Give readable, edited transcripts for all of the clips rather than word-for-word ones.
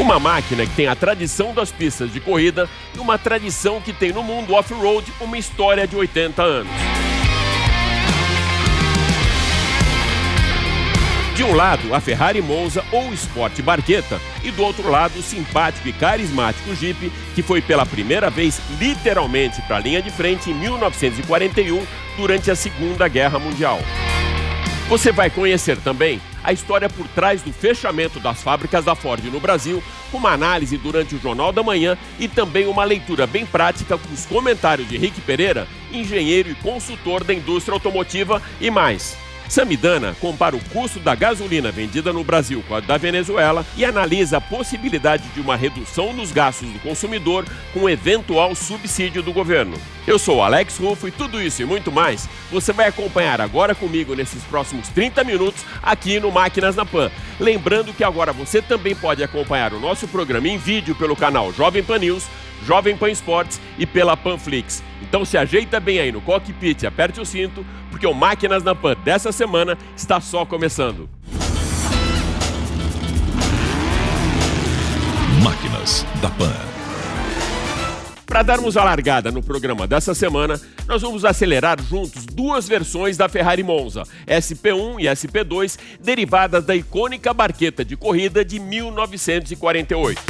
Uma máquina que tem a tradição das pistas de corrida e uma tradição que tem no mundo off-road uma história de 80 anos. De um lado, a Ferrari Monza ou Sport Barchetta, e do outro lado, o simpático e carismático Jeep, que foi pela primeira vez literalmente para a linha de frente em 1941, durante a Segunda Guerra Mundial. Você vai conhecer também a história por trás do fechamento das fábricas da Ford no Brasil, com uma análise durante o Jornal da Manhã e também uma leitura bem prática com os comentários de Rick Pereira, engenheiro e consultor da indústria automotiva e mais. Samidana compara o custo da gasolina vendida no Brasil com a da Venezuela e analisa a possibilidade de uma redução nos gastos do consumidor com um eventual subsídio do governo. Eu sou Alex Rufo e tudo isso e muito mais você vai acompanhar agora comigo nesses próximos 30 minutos aqui no Máquinas na Pan. Lembrando que agora você também pode acompanhar o nosso programa em vídeo pelo canal Jovem Pan News, Jovem Pan Esportes e pela Panflix. Então se ajeita bem aí no cockpit e aperte o cinto, porque o Máquinas na Pan dessa semana está só começando. Máquinas da Pan. Para darmos a largada no programa dessa semana, nós vamos acelerar juntos duas versões da Ferrari Monza, SP1 e SP2, derivadas da icônica Barchetta de corrida de 1948.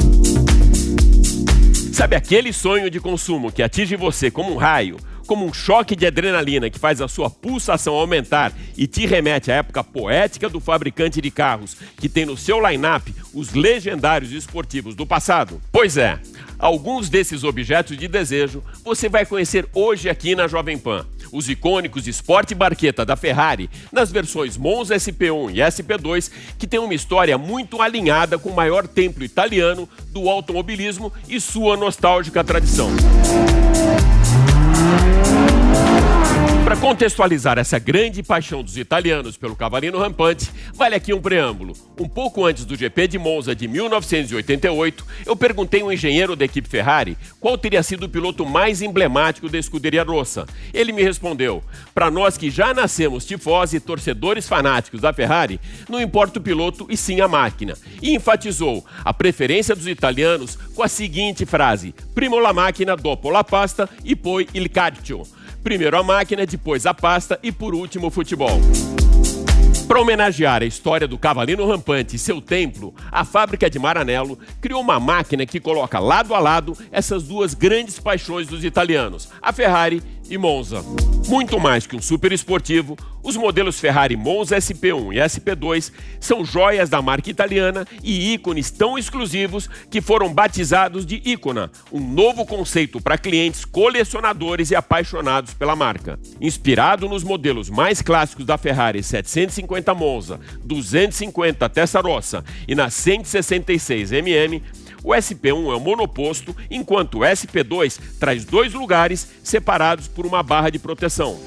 Sabe aquele sonho de consumo que atinge você como um raio, como um choque de adrenalina que faz a sua pulsação aumentar e te remete à época poética do fabricante de carros que tem no seu line-up os legendários esportivos do passado? Pois é, alguns desses objetos de desejo você vai conhecer hoje aqui na Jovem Pan. Os icônicos Sport Barchetta da Ferrari, nas versões Monza SP1 e SP2, que tem uma história muito alinhada com o maior templo italiano do automobilismo e sua nostálgica tradição. Para contextualizar essa grande paixão dos italianos pelo cavalinho rampante, vale aqui um preâmbulo. Um pouco antes do GP de Monza de 1988, eu perguntei a um engenheiro da equipe Ferrari qual teria sido o piloto mais emblemático da Scuderia Rossa. Ele me respondeu: para nós que já nascemos tifosi e torcedores fanáticos da Ferrari, não importa o piloto e sim a máquina. E enfatizou a preferência dos italianos com a seguinte frase: primo la macchina, dopo la pasta e poi il calcio. Primeiro a máquina, depois a pasta e por último o futebol. Para homenagear a história do cavalinho rampante e seu templo, a fábrica de Maranello criou uma máquina que coloca lado a lado essas duas grandes paixões dos italianos, a Ferrari e Monza. Muito mais que um super esportivo, os modelos Ferrari Monza SP1 e SP2 são joias da marca italiana e ícones tão exclusivos que foram batizados de Icona, um novo conceito para clientes colecionadores e apaixonados pela marca. Inspirado nos modelos mais clássicos da Ferrari 750 Monza, 250 Testarossa e na 166 MM, o SP1 é um monoposto, enquanto o SP2 traz dois lugares separados por uma barra de proteção.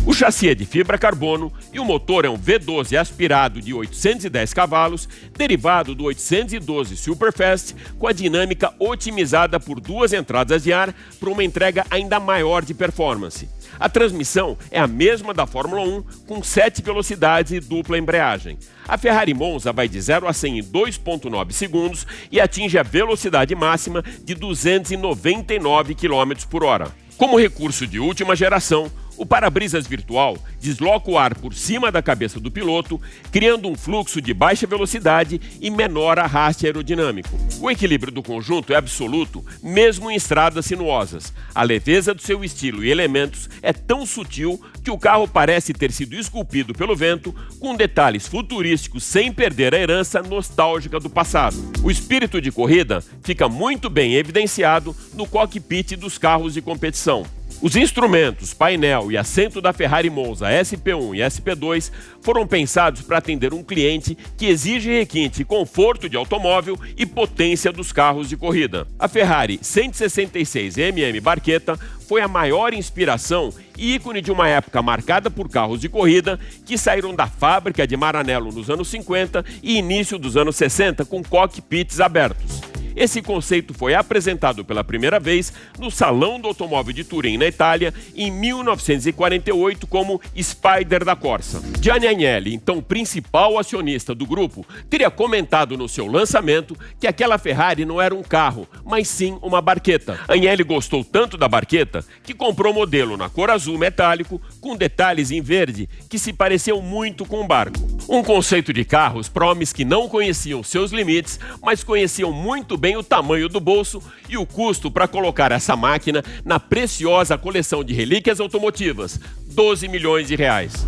O chassi é de fibra carbono e o motor é um V12 aspirado de 810 cavalos, derivado do 812 Superfast, com a dinâmica otimizada por duas entradas de ar para uma entrega ainda maior de performance. A transmissão é a mesma da Fórmula 1, com 7 velocidades e dupla embreagem. A Ferrari Monza vai de 0 a 100 em 2,9 segundos e atinge a velocidade máxima de 299 km por hora. Como recurso de última geração, o para-brisas virtual desloca o ar por cima da cabeça do piloto, criando um fluxo de baixa velocidade e menor arraste aerodinâmico. O equilíbrio do conjunto é absoluto, mesmo em estradas sinuosas. A leveza do seu estilo e elementos é tão sutil que o carro parece ter sido esculpido pelo vento, com detalhes futurísticos sem perder a herança nostálgica do passado. O espírito de corrida fica muito bem evidenciado no cockpit dos carros de competição. Os instrumentos, painel e assento da Ferrari Monza SP1 e SP2 foram pensados para atender um cliente que exige requinte conforto de automóvel e potência dos carros de corrida. A Ferrari 166 MM Barchetta foi a maior inspiração e ícone de uma época marcada por carros de corrida que saíram da fábrica de Maranello nos anos 50 e início dos anos 60 com cockpits abertos. Esse conceito foi apresentado pela primeira vez no Salão do Automóvel de Turim, na Itália, em 1948 como Spider da Corsa. Gianni Agnelli, então principal acionista do grupo, teria comentado no seu lançamento que aquela Ferrari não era um carro, mas sim uma barqueta. Agnelli gostou tanto da barqueta que comprou o modelo na cor azul metálico com detalhes em verde que se pareciam muito com um barco. Um conceito de carros para homens que não conheciam seus limites, mas conheciam muito bem o tamanho do bolso e o custo para colocar essa máquina na preciosa coleção de relíquias automotivas, 12 milhões de reais.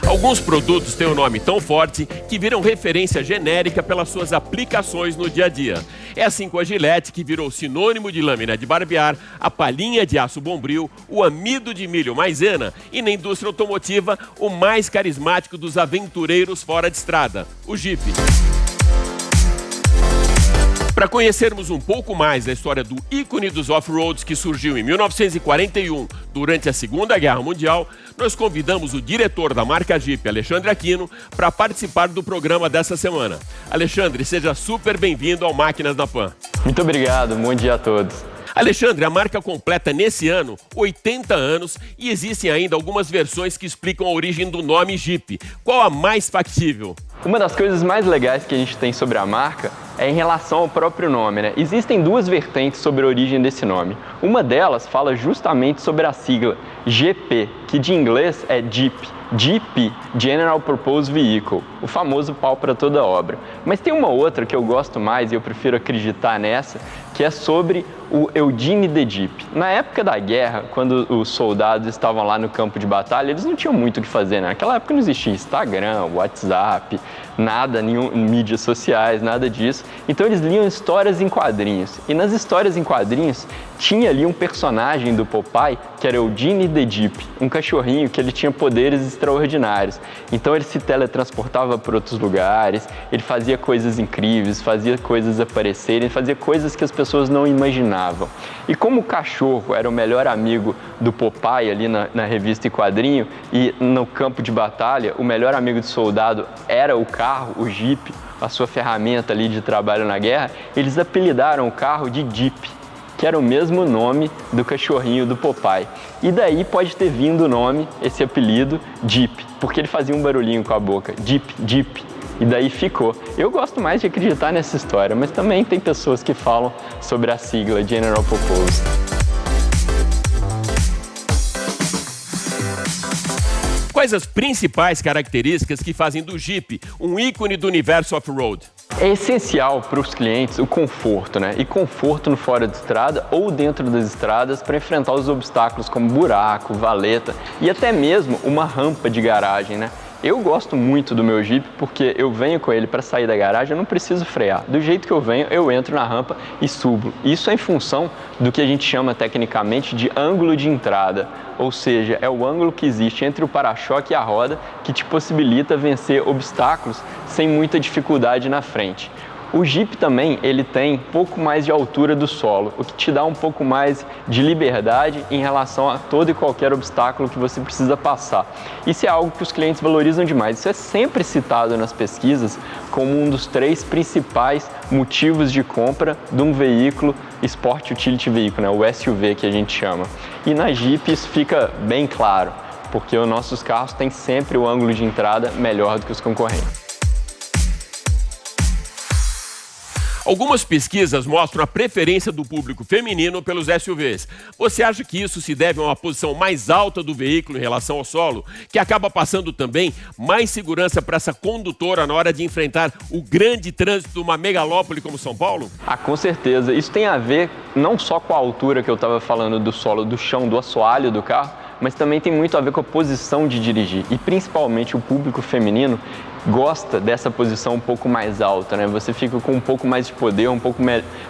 Alguns produtos têm um nome tão forte que viram referência genérica pelas suas aplicações no dia a dia. É assim com a Gillette, que virou sinônimo de lâmina de barbear, a palhinha de aço Bombril, o amido de milho Maizena e, na indústria automotiva, o mais carismático dos aventureiros fora de estrada, o Jeep. Para conhecermos um pouco mais da história do ícone dos off-roads que surgiu em 1941, durante a Segunda Guerra Mundial, nós convidamos o diretor da marca Jeep, Alexandre Aquino, para participar do programa dessa semana. Alexandre, seja super bem-vindo ao Máquinas na Pan. Muito obrigado, bom dia a todos. Alexandre, a marca completa nesse ano 80 anos e existem ainda algumas versões que explicam a origem do nome Jeep. Qual a mais factível? Uma das coisas mais legais que a gente tem sobre a marca é em relação ao próprio nome, né? Existem duas vertentes sobre a origem desse nome. Uma delas fala justamente sobre a sigla GP, que de inglês é Jeep. Jeep, General Purpose Vehicle, o famoso pau para toda obra. Mas tem uma outra que eu gosto mais e eu prefiro acreditar nessa, que é sobre o Eugene de Jeep. Na época da guerra, quando os soldados estavam lá no campo de batalha, eles não tinham muito o que fazer, né? Naquela época não existia Instagram, WhatsApp, nada, mídias sociais, nada disso. Então eles liam histórias em quadrinhos. E nas histórias em quadrinhos tinha ali um personagem do Popeye, que era Eugene de Jeep, um cachorrinho que ele tinha poderes extraordinários. Então ele se teletransportava para outros lugares, ele fazia coisas incríveis, fazia coisas aparecerem, fazia coisas que as pessoas não imaginavam. E como o cachorro era o melhor amigo do Popeye ali na revista e quadrinho, e no campo de batalha, o melhor amigo do soldado era o carro, o Jeep, a sua ferramenta ali de trabalho na guerra, eles apelidaram o carro de Jeep, que era o mesmo nome do cachorrinho do Popeye. E daí pode ter vindo o nome, esse apelido, Jeep, porque ele fazia um barulhinho com a boca, Jeep, Jeep, e daí ficou. Eu gosto mais de acreditar nessa história, mas também tem pessoas que falam sobre a sigla General Purpose. Quais as principais características que fazem do Jeep um ícone do universo off-road? É essencial para os clientes o conforto, né? E conforto no fora de estrada ou dentro das estradas para enfrentar os obstáculos como buraco, valeta e até mesmo uma rampa de garagem, né? Eu gosto muito do meu Jeep porque eu venho com ele para sair da garagem, eu não preciso frear. Do jeito que eu venho, eu entro na rampa e subo. Isso é em função do que a gente chama tecnicamente de ângulo de entrada. Ou seja, é o ângulo que existe entre o para-choque e a roda que te possibilita vencer obstáculos sem muita dificuldade na frente. O Jeep também, ele tem um pouco mais de altura do solo, o que te dá um pouco mais de liberdade em relação a todo e qualquer obstáculo que você precisa passar. Isso é algo que os clientes valorizam demais. Isso é sempre citado nas pesquisas como um dos 3 principais motivos de compra de um veículo Sport Utility Vehicle, né? O SUV que a gente chama. E na Jeep isso fica bem claro, porque os nossos carros têm sempre o ângulo de entrada melhor do que os concorrentes. Algumas pesquisas mostram a preferência do público feminino pelos SUVs. Você acha que isso se deve a uma posição mais alta do veículo em relação ao solo, que acaba passando também mais segurança para essa condutora na hora de enfrentar o grande trânsito de uma megalópole como São Paulo? Ah, com certeza. Isso tem a ver não só com a altura que eu estava falando do solo, do chão, do assoalho do carro, mas também tem muito a ver com a posição de dirigir. E principalmente o público feminino gosta dessa posição um pouco mais alta, né? Você fica com um pouco mais de poder, um pouco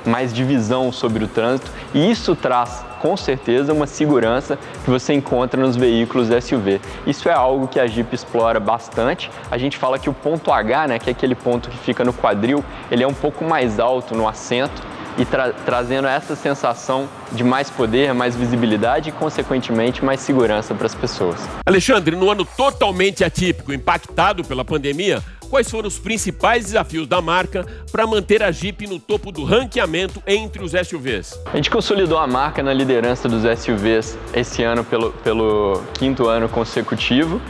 mais de visão sobre o trânsito e isso traz, com certeza, uma segurança que você encontra nos veículos SUV. Isso é algo que a Jeep explora bastante. A gente fala que o ponto H, né, que é aquele ponto que fica no quadril, ele é um pouco mais alto no assento e trazendo essa sensação de mais poder, mais visibilidade e, consequentemente, mais segurança para as pessoas. Alexandre, no ano totalmente atípico, impactado pela pandemia, quais foram os principais desafios da marca para manter a Jeep no topo do ranqueamento entre os SUVs? A gente consolidou a marca na liderança dos SUVs esse ano pelo 5º ano consecutivo.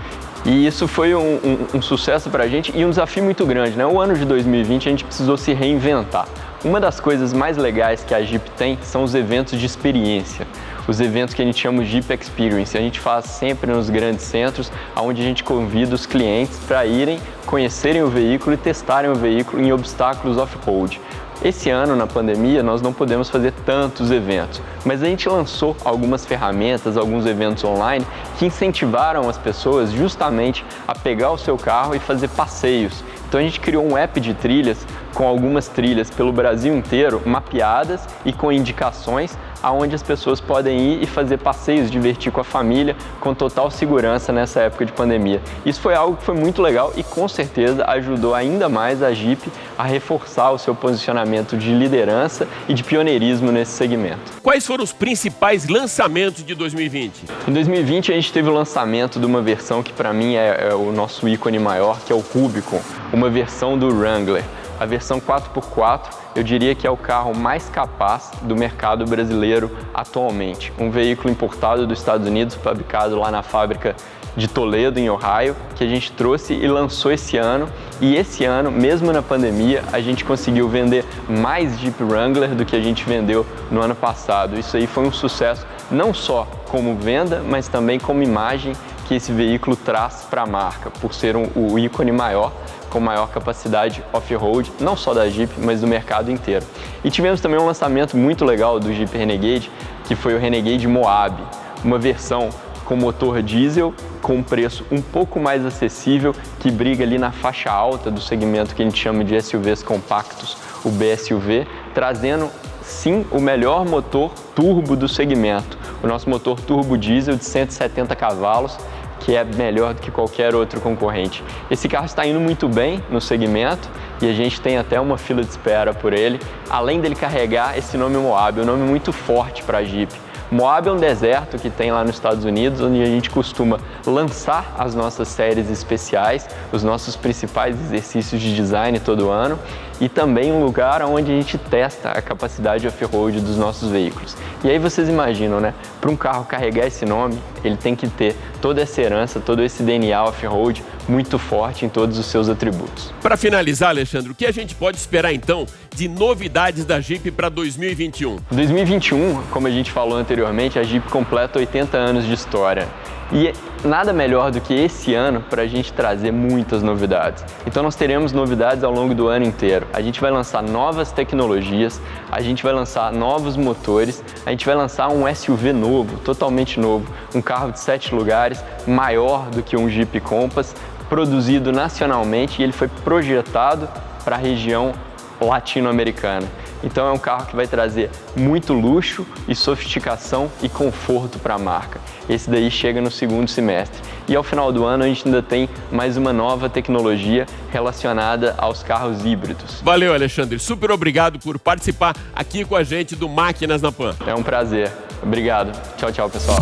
E isso foi um sucesso para a gente e um desafio muito grande, né? O ano de 2020 a gente precisou se reinventar. Uma das coisas mais legais que a Jeep tem são os eventos de experiência. Os eventos que a gente chama de Jeep Experience. A gente faz sempre nos grandes centros, onde a gente convida os clientes para irem conhecerem o veículo e testarem o veículo em obstáculos off-road. Esse ano, na pandemia, nós não podemos fazer tantos eventos, mas a gente lançou algumas ferramentas, alguns eventos online que incentivaram as pessoas justamente a pegar o seu carro e fazer passeios. Então a gente criou um app de trilhas com algumas trilhas pelo Brasil inteiro, mapeadas e com indicações aonde as pessoas podem ir e fazer passeios, divertir com a família, com total segurança nessa época de pandemia. Isso foi algo que foi muito legal e com certeza ajudou ainda mais a Jeep a reforçar o seu posicionamento de liderança e de pioneirismo nesse segmento. Quais foram os principais lançamentos de 2020? Em 2020 a gente teve o lançamento de uma versão que para mim é o nosso ícone maior, que é o Rubicon, uma versão do Wrangler. A versão 4x4, eu diria que é o carro mais capaz do mercado brasileiro atualmente. Um veículo importado dos Estados Unidos, fabricado lá na fábrica de Toledo, em Ohio, que a gente trouxe e lançou esse ano. E esse ano, mesmo na pandemia, a gente conseguiu vender mais Jeep Wrangler do que a gente vendeu no ano passado. Isso aí foi um sucesso, não só como venda, mas também como imagem que esse veículo traz para a marca, por ser o ícone maior, com maior capacidade off-road, não só da Jeep, mas do mercado inteiro. E tivemos também um lançamento muito legal do Jeep Renegade, que foi o Renegade Moab, uma versão com motor diesel, com um preço um pouco mais acessível, que briga ali na faixa alta do segmento que a gente chama de SUVs compactos, o BSUV, trazendo sim o melhor motor turbo do segmento, o nosso motor turbo diesel de 170 cavalos, que é melhor do que qualquer outro concorrente. Esse carro está indo muito bem no segmento e a gente tem até uma fila de espera por ele, além dele carregar esse nome Moab, um nome muito forte para a Jeep. Moab é um deserto que tem lá nos Estados Unidos, onde a gente costuma lançar as nossas séries especiais, os nossos principais exercícios de design todo ano, e também um lugar onde a gente testa a capacidade off-road dos nossos veículos. E aí vocês imaginam, né? Para um carro carregar esse nome, ele tem que ter toda essa herança, todo esse DNA off-road muito forte em todos os seus atributos. Para finalizar, Alexandre, o que a gente pode esperar então de novidades da Jeep para 2021? 2021, como a gente falou anteriormente, a Jeep completa 80 anos de história. E nada melhor do que esse ano para a gente trazer muitas novidades. Então nós teremos novidades ao longo do ano inteiro. A gente vai lançar novas tecnologias, a gente vai lançar novos motores, a gente vai lançar um SUV novo, totalmente novo, um carro de 7 lugares, maior do que um Jeep Compass, produzido nacionalmente e ele foi projetado para a região latino-americana. Então é um carro que vai trazer muito luxo e sofisticação e conforto para a marca. Esse daí chega no segundo semestre. E ao final do ano a gente ainda tem mais uma nova tecnologia relacionada aos carros híbridos. Valeu, Alexandre. Super obrigado por participar aqui com a gente do Máquinas na Pan. É um prazer. Obrigado. Tchau, tchau, pessoal.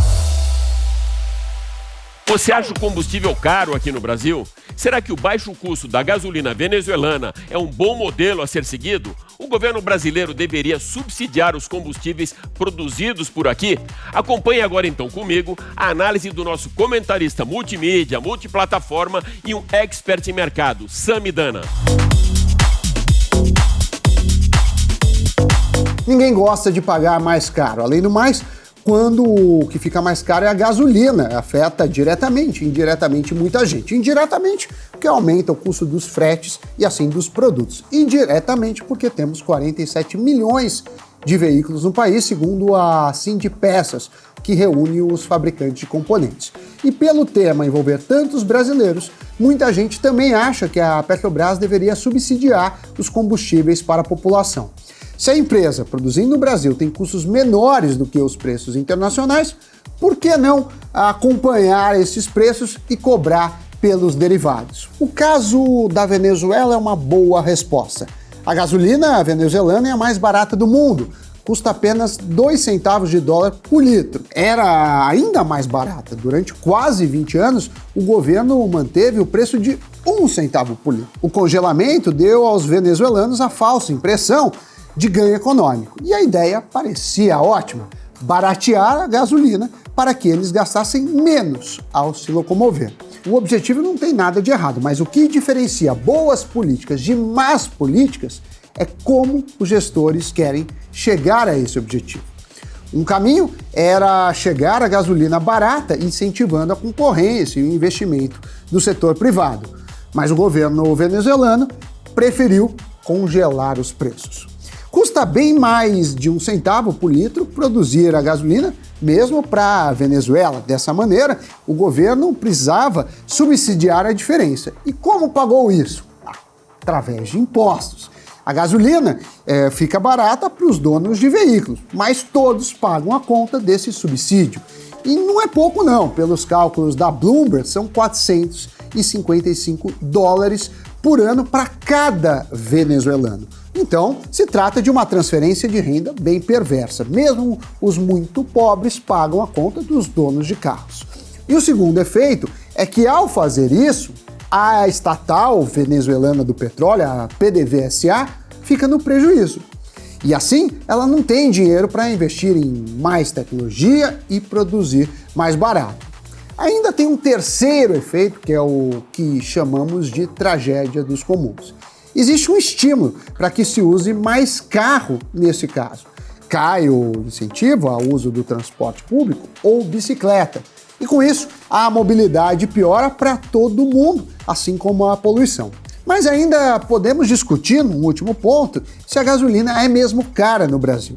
Você acha o combustível caro aqui no Brasil? Será que o baixo custo da gasolina venezuelana é um bom modelo a ser seguido? O governo brasileiro deveria subsidiar os combustíveis produzidos por aqui? Acompanhe agora então comigo a análise do nosso comentarista multimídia, multiplataforma e um expert em mercado, Sami Dana. Ninguém gosta de pagar mais caro. Além do mais, quando o que fica mais caro é a gasolina, afeta diretamente, indiretamente muita gente. Indiretamente, porque aumenta o custo dos fretes e assim dos produtos. Indiretamente, porque temos 47 milhões de veículos no país, segundo a Sindipeças, que reúne os fabricantes de componentes. E pelo tema envolver tantos brasileiros, muita gente também acha que a Petrobras deveria subsidiar os combustíveis para a população. Se a empresa produzindo no Brasil tem custos menores do que os preços internacionais, por que não acompanhar esses preços e cobrar pelos derivados? O caso da Venezuela é uma boa resposta. A gasolina venezuelana é a mais barata do mundo. Custa apenas 2 centavos de dólar por litro. Era ainda mais barata. Durante quase 20 anos, o governo manteve o preço de 1 centavo por litro. O congelamento deu aos venezuelanos a falsa impressão de ganho econômico. E a ideia parecia ótima: baratear a gasolina para que eles gastassem menos ao se locomover. O objetivo não tem nada de errado, mas o que diferencia boas políticas de más políticas é como os gestores querem chegar a esse objetivo. Um caminho era chegar à gasolina barata, incentivando a concorrência e o investimento do setor privado. Mas o governo venezuelano preferiu congelar os preços. Custa bem mais de 1 centavo por litro produzir a gasolina, mesmo para a Venezuela. Dessa maneira, o governo precisava subsidiar a diferença. E como pagou isso? Através de impostos. A gasolina fica barata para os donos de veículos, mas todos pagam a conta desse subsídio. E não é pouco não, pelos cálculos da Bloomberg, são 455 dólares por ano para cada venezuelano. Então, se trata de uma transferência de renda bem perversa. Mesmo os muito pobres pagam a conta dos donos de carros. E o segundo efeito é que, ao fazer isso, a estatal venezuelana do petróleo, a PDVSA, fica no prejuízo. E assim, ela não tem dinheiro para investir em mais tecnologia e produzir mais barato. Ainda tem um terceiro efeito, que é o que chamamos de tragédia dos comuns. Existe um estímulo para que se use mais carro nesse caso. Cai o incentivo ao uso do transporte público ou bicicleta. E com isso, a mobilidade piora para todo mundo, assim como a poluição. Mas ainda podemos discutir, num último ponto, se a gasolina é mesmo cara no Brasil.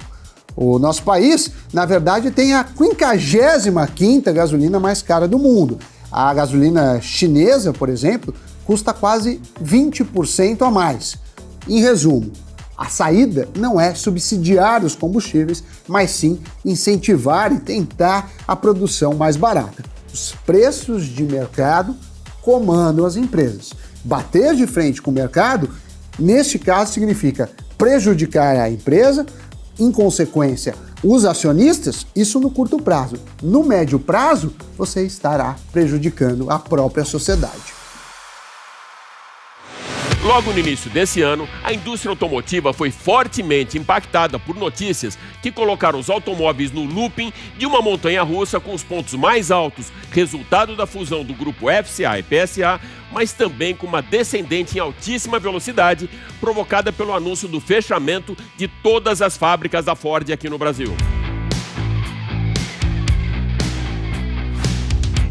O nosso país, na verdade, tem a 55ª gasolina mais cara do mundo. A gasolina chinesa, por exemplo, custa quase 20% a mais. Em resumo, a saída não é subsidiar os combustíveis, mas sim incentivar e tentar a produção mais barata. Os preços de mercado comandam as empresas. Bater de frente com o mercado, neste caso, significa prejudicar a empresa, em consequência, os acionistas, isso no curto prazo. No médio prazo, você estará prejudicando a própria sociedade. Logo no início desse ano, a indústria automotiva foi fortemente impactada por notícias que colocaram os automóveis no looping de uma montanha-russa com os pontos mais altos, resultado da fusão do grupo FCA e PSA, mas também com uma descendente em altíssima velocidade, provocada pelo anúncio do fechamento de todas as fábricas da Ford aqui no Brasil.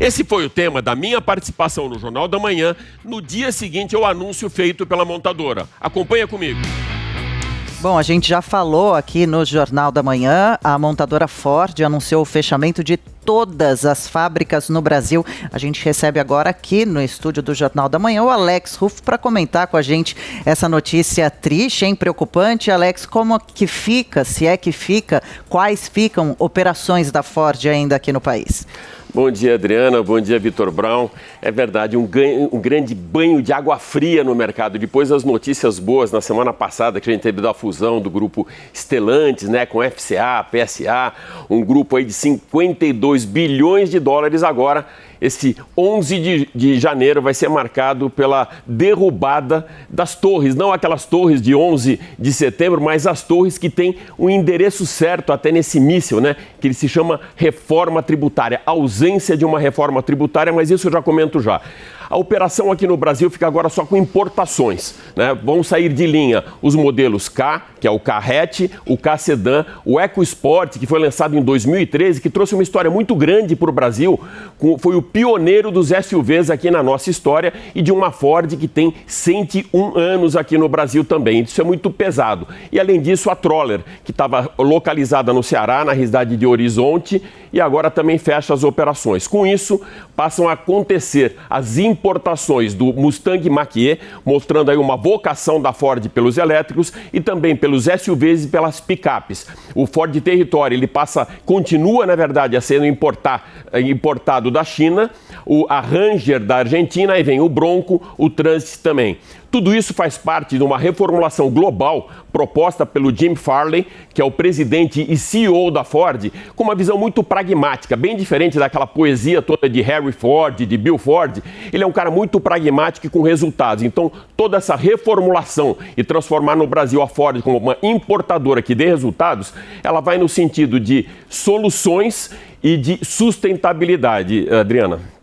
Esse foi o tema da minha participação no Jornal da Manhã, no dia seguinte ao anúncio feito pela montadora. Acompanha comigo. Bom, a gente já falou aqui no Jornal da Manhã, a montadora Ford anunciou o fechamento de todas as fábricas no Brasil. A gente recebe agora aqui no estúdio do Jornal da Manhã o Alex Ruff para comentar com a gente essa notícia triste, hein, preocupante. Alex, como que fica, se é que fica, quais ficam operações da Ford ainda aqui no país? Bom dia, Adriana. Bom dia, Vitor Brown. É verdade, um grande banho de água fria no mercado. Depois das notícias boas na semana passada, que a gente teve da fusão do grupo Stellantis, né, com FCA, PSA, um grupo aí de 52 bilhões de dólares. Agora, esse 11 de janeiro vai ser marcado pela derrubada das torres. Não aquelas torres de 11 de setembro, mas as torres que têm um endereço certo até nesse míssil, né? Que ele se chama reforma tributária. Ausência de uma reforma tributária, mas isso eu já comento já. A operação aqui no Brasil fica agora só com importações, né? Vão sair de linha os modelos K, que é o K-Hatch, o K-Sedan, o EcoSport, que foi lançado em 2013, que trouxe uma história muito grande para o Brasil, foi o pioneiro dos SUVs aqui na nossa história e de uma Ford que tem 101 anos aqui no Brasil também. Isso é muito pesado. E além disso, a Troller, que estava localizada no Ceará, na cidade de Horizonte, e agora também fecha as operações. Com isso, passam a acontecer as importações do Mustang Mach-E, mostrando aí uma vocação da Ford pelos elétricos e também pelos SUVs e pelas picapes. O Ford Territory, ele continua, na verdade, a ser importado da China, a Ranger da Argentina, aí vem o Bronco, o Transit também. Tudo isso faz parte de uma reformulação global proposta pelo Jim Farley, que é o presidente e CEO da Ford, com uma visão muito pragmática, bem diferente daquela poesia toda de Harry Ford, de Bill Ford. Ele é um cara muito pragmático e com resultados. Então, toda essa reformulação e transformar no Brasil a Ford como uma importadora que dê resultados, ela vai no sentido de soluções e de sustentabilidade, Adriana.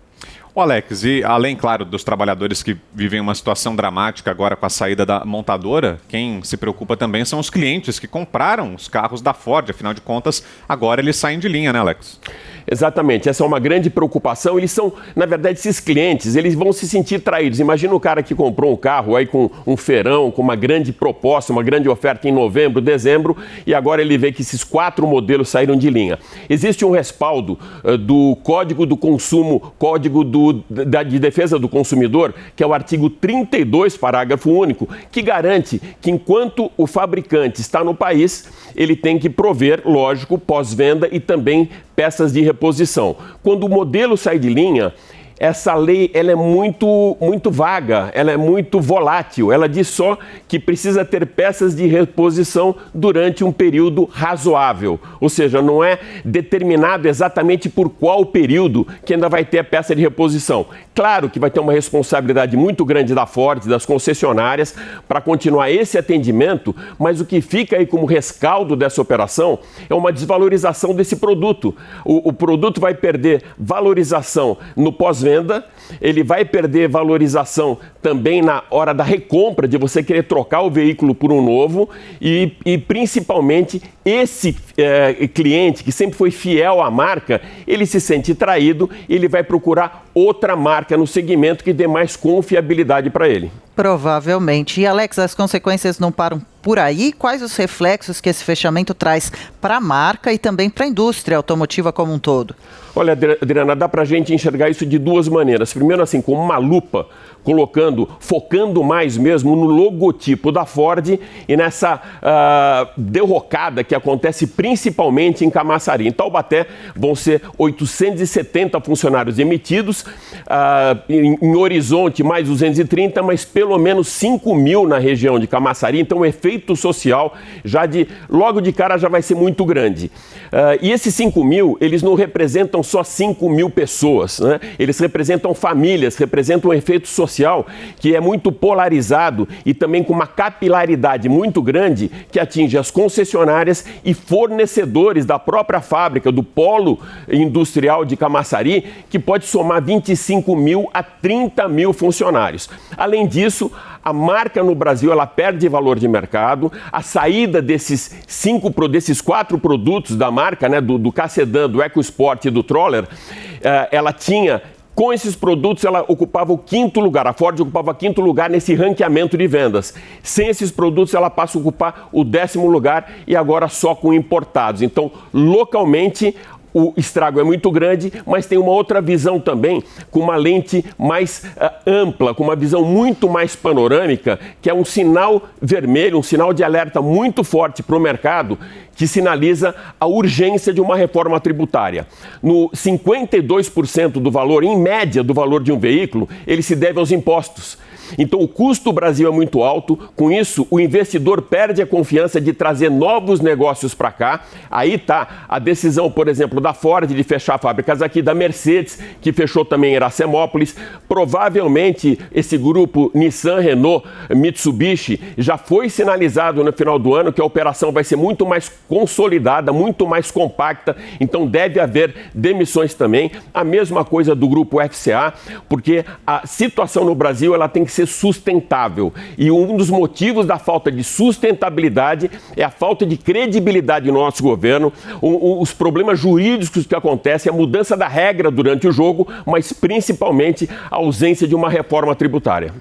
Alex, e além, claro, dos trabalhadores que vivem uma situação dramática agora com a saída da montadora, quem se preocupa também são os clientes que compraram os carros da Ford. Afinal de contas, agora eles saem de linha, né, Alex? Exatamente, essa é uma grande preocupação. Eles são, na verdade, esses clientes, eles vão se sentir traídos. Imagina o cara que comprou um carro aí com um feirão, com uma grande proposta, uma grande oferta em novembro, dezembro, e agora ele vê que esses 4 modelos saíram de linha. Existe um respaldo do Código do Consumo, Código de Defesa do Consumidor, que é o artigo 32, parágrafo único, que garante que enquanto o fabricante está no país, ele tem que prover, lógico, pós-venda e também peças de reposição. Quando o modelo sai de linha, essa lei ela é muito vaga, ela é muito volátil. Ela diz só que precisa ter peças de reposição durante um período razoável. Ou seja, não é determinado exatamente por qual período que ainda vai ter a peça de reposição. Claro que vai ter uma responsabilidade muito grande da Ford, das concessionárias, para continuar esse atendimento, mas o que fica aí como rescaldo dessa operação é uma desvalorização desse produto. O produto vai perder valorização no pós-venda, ele vai perder valorização também na hora da recompra, de você querer trocar o veículo por um novo e principalmente esse cliente que sempre foi fiel à marca, ele se sente traído e ele vai procurar outra marca no segmento que dê mais confiabilidade para ele. Provavelmente. E, Alex, as consequências não param por aí? Quais os reflexos que esse fechamento traz para a marca e também para a indústria automotiva como um todo? Olha, Adriana, dá para a gente enxergar isso de duas maneiras. Primeiro, assim, com uma lupa, focando mais mesmo no logotipo da Ford e nessa derrocada que acontece principalmente em Camaçari. Em Taubaté vão ser 870 funcionários demitidos, em Horizonte mais 230, mas pelo menos 5 mil na região de Camaçari. Então o efeito social logo de cara já vai ser muito grande. E esses 5 mil, eles não representam só 5 mil pessoas, né? Eles representam famílias, representam um efeito social que é muito polarizado e também com uma capilaridade muito grande que atinge as concessionárias e fornecedores da própria fábrica, do polo industrial de Camaçari, que pode somar 25 mil a 30 mil funcionários. Além disso, a marca no Brasil ela perde valor de mercado, a saída desses 4 produtos da marca, né, do K-Sedan, do EcoSport e do Troller, ela tinha... Com esses produtos, ela ocupava o 5º lugar. A Ford ocupava o 5º lugar nesse ranqueamento de vendas. Sem esses produtos, ela passa a ocupar o 10º lugar e agora só com importados. Então, localmente, o estrago é muito grande, mas tem uma outra visão também, com uma lente mais ampla, com uma visão muito mais panorâmica, que é um sinal vermelho, um sinal de alerta muito forte para o mercado, que sinaliza a urgência de uma reforma tributária. No 52% do valor, em média, do valor de um veículo, ele se deve aos impostos. Então, o custo do Brasil é muito alto. Com isso, o investidor perde a confiança de trazer novos negócios para cá. Aí está a decisão, por exemplo, da Ford de fechar fábricas aqui, da Mercedes, que fechou também em Iracemópolis. Provavelmente, esse grupo Nissan, Renault, Mitsubishi, já foi sinalizado no final do ano que a operação vai ser muito mais consolidada, muito mais compacta. Então, deve haver demissões também. A mesma coisa do grupo FCA, porque a situação no Brasil ela tem que ser sustentável. E um dos motivos da falta de sustentabilidade é a falta de credibilidade no nosso governo, os problemas jurídicos que acontecem, a mudança da regra durante o jogo, mas principalmente a ausência de uma reforma tributária.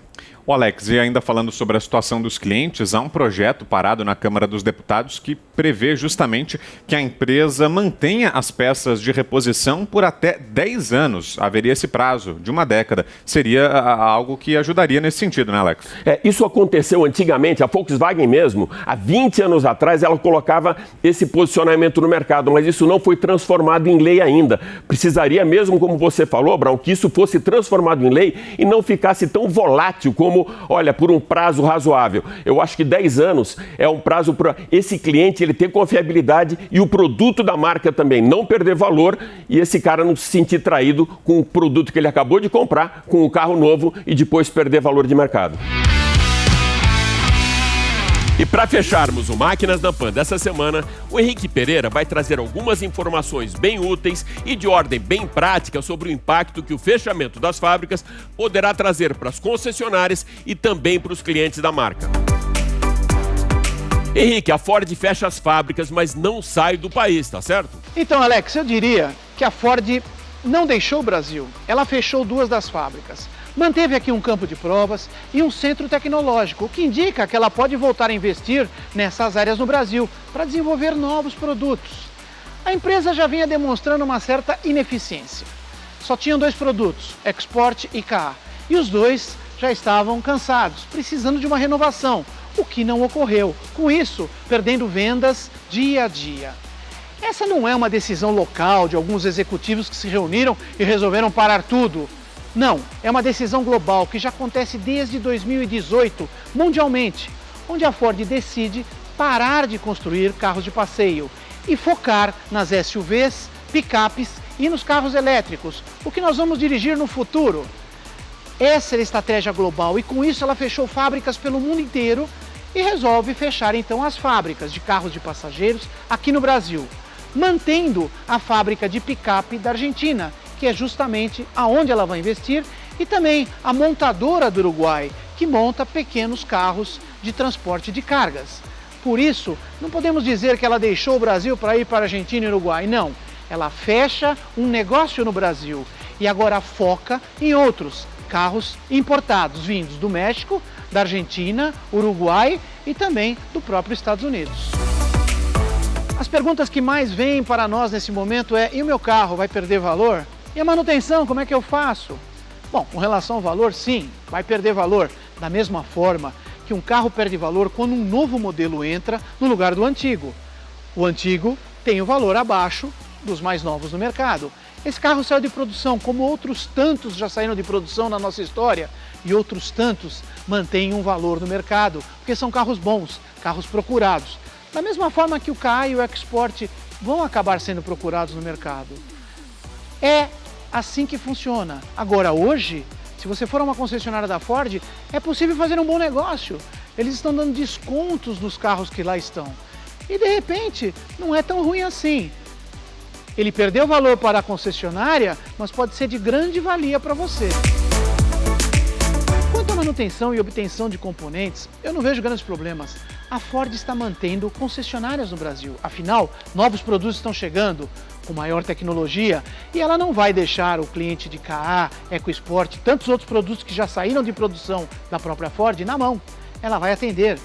O Alex, e ainda falando sobre a situação dos clientes, há um projeto parado na Câmara dos Deputados que prevê justamente que a empresa mantenha as peças de reposição por até 10 anos. Haveria esse prazo de uma década. Seria algo que ajudaria nesse sentido, né, Alex? Isso aconteceu antigamente, a Volkswagen mesmo, há 20 anos atrás, ela colocava esse posicionamento no mercado, mas isso não foi transformado em lei ainda. Precisaria mesmo, como você falou, Brown, que isso fosse transformado em lei e não ficasse tão volátil como como, olha, por um prazo razoável. Eu acho que 10 anos é um prazo para esse cliente ele ter confiabilidade e o produto da marca também não perder valor e esse cara não se sentir traído com o produto que ele acabou de comprar, com o carro novo e depois perder valor de mercado. E para fecharmos o Máquinas da Pan dessa semana, o Henrique Pereira vai trazer algumas informações bem úteis e de ordem bem prática sobre o impacto que o fechamento das fábricas poderá trazer para as concessionárias e também para os clientes da marca. Henrique, a Ford fecha as fábricas, mas não sai do país, tá certo? Então, Alex, eu diria que a Ford não deixou o Brasil. Ela fechou 2 das fábricas. Manteve aqui um campo de provas e um centro tecnológico, o que indica que ela pode voltar a investir nessas áreas no Brasil para desenvolver novos produtos. A empresa já vinha demonstrando uma certa ineficiência. Só tinham 2 produtos, Export e KA, e os 2 já estavam cansados, precisando de uma renovação, o que não ocorreu. Com isso, perdendo vendas dia a dia. Essa não é uma decisão local de alguns executivos que se reuniram e resolveram parar tudo. Não, é uma decisão global que já acontece desde 2018, mundialmente, onde a Ford decide parar de construir carros de passeio e focar nas SUVs, picapes e nos carros elétricos, o que nós vamos dirigir no futuro. Essa é a estratégia global e com isso ela fechou fábricas pelo mundo inteiro e resolve fechar então as fábricas de carros de passageiros aqui no Brasil, mantendo a fábrica de picape da Argentina, que é justamente aonde ela vai investir, e também a montadora do Uruguai, que monta pequenos carros de transporte de cargas. Por isso, não podemos dizer que ela deixou o Brasil para ir para a Argentina e Uruguai, não. Ela fecha um negócio no Brasil e agora foca em outros carros importados, vindos do México, da Argentina, Uruguai e também do próprio Estados Unidos. As perguntas que mais vêm para nós nesse momento é: e o meu carro vai perder valor? E a manutenção, como é que eu faço? Bom, com relação ao valor, sim, vai perder valor. Da mesma forma que um carro perde valor quando um novo modelo entra no lugar do antigo. O antigo tem o valor abaixo dos mais novos no mercado. Esse carro saiu de produção, como outros tantos já saíram de produção na nossa história, e outros tantos mantêm um valor no mercado, porque são carros bons, carros procurados. Da mesma forma que o KA e o Export vão acabar sendo procurados no mercado. É assim que funciona. Agora, hoje, se você for a uma concessionária da Ford, é possível fazer um bom negócio. Eles estão dando descontos nos carros que lá estão. E, de repente, não é tão ruim assim. Ele perdeu valor para a concessionária, mas pode ser de grande valia para você. Quanto à manutenção e obtenção de componentes, eu não vejo grandes problemas. A Ford está mantendo concessionárias no Brasil. Afinal, novos produtos estão chegando com maior tecnologia e ela não vai deixar o cliente de KA, EcoSport e tantos outros produtos que já saíram de produção da própria Ford na mão. Ela vai atender.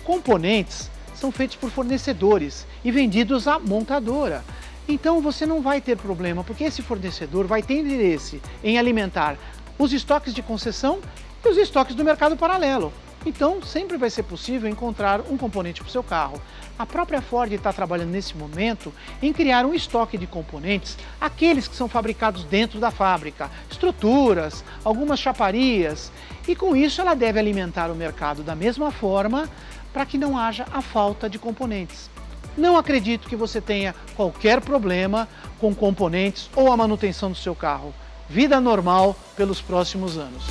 Componentes são feitos por fornecedores e vendidos à montadora. Então você não vai ter problema, porque esse fornecedor vai ter interesse em alimentar os estoques de concessão e os estoques do mercado paralelo. Então sempre vai ser possível encontrar um componente para o seu carro. A própria Ford está trabalhando nesse momento em criar um estoque de componentes, aqueles que são fabricados dentro da fábrica, estruturas, algumas chaparias, e com isso ela deve alimentar o mercado da mesma forma para que não haja a falta de componentes. Não acredito que você tenha qualquer problema com componentes ou a manutenção do seu carro. Vida normal pelos próximos anos.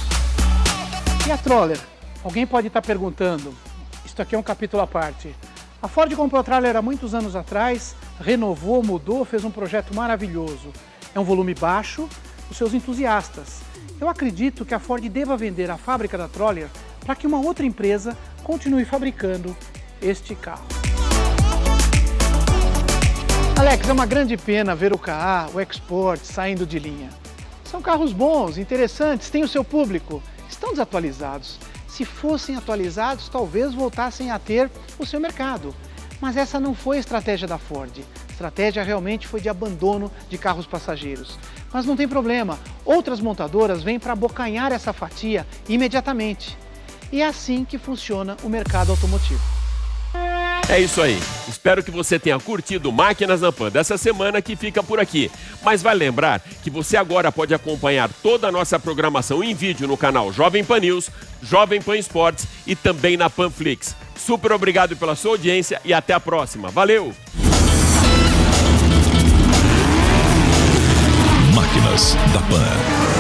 E a Troller? Alguém pode estar perguntando, isto aqui é um capítulo à parte. A Ford comprou a Troller há muitos anos atrás, renovou, mudou, fez um projeto maravilhoso. É um volume baixo, os seus entusiastas. Eu acredito que a Ford deva vender a fábrica da Troller para que uma outra empresa continue fabricando este carro. Alex, é uma grande pena ver o KA, o Export saindo de linha. São carros bons, interessantes, têm o seu público, estão desatualizados. Se fossem atualizados, talvez voltassem a ter o seu mercado. Mas essa não foi a estratégia da Ford. A estratégia realmente foi de abandono de carros passageiros. Mas não tem problema, outras montadoras vêm para abocanhar essa fatia imediatamente. E é assim que funciona o mercado automotivo. É isso aí. Espero que você tenha curtido Máquinas na Pan dessa semana, que fica por aqui. Mas vai lembrar que você agora pode acompanhar toda a nossa programação em vídeo no canal Jovem Pan News, Jovem Pan Esportes e também na Panflix. Super obrigado pela sua audiência e até a próxima. Valeu! Máquinas da Pan.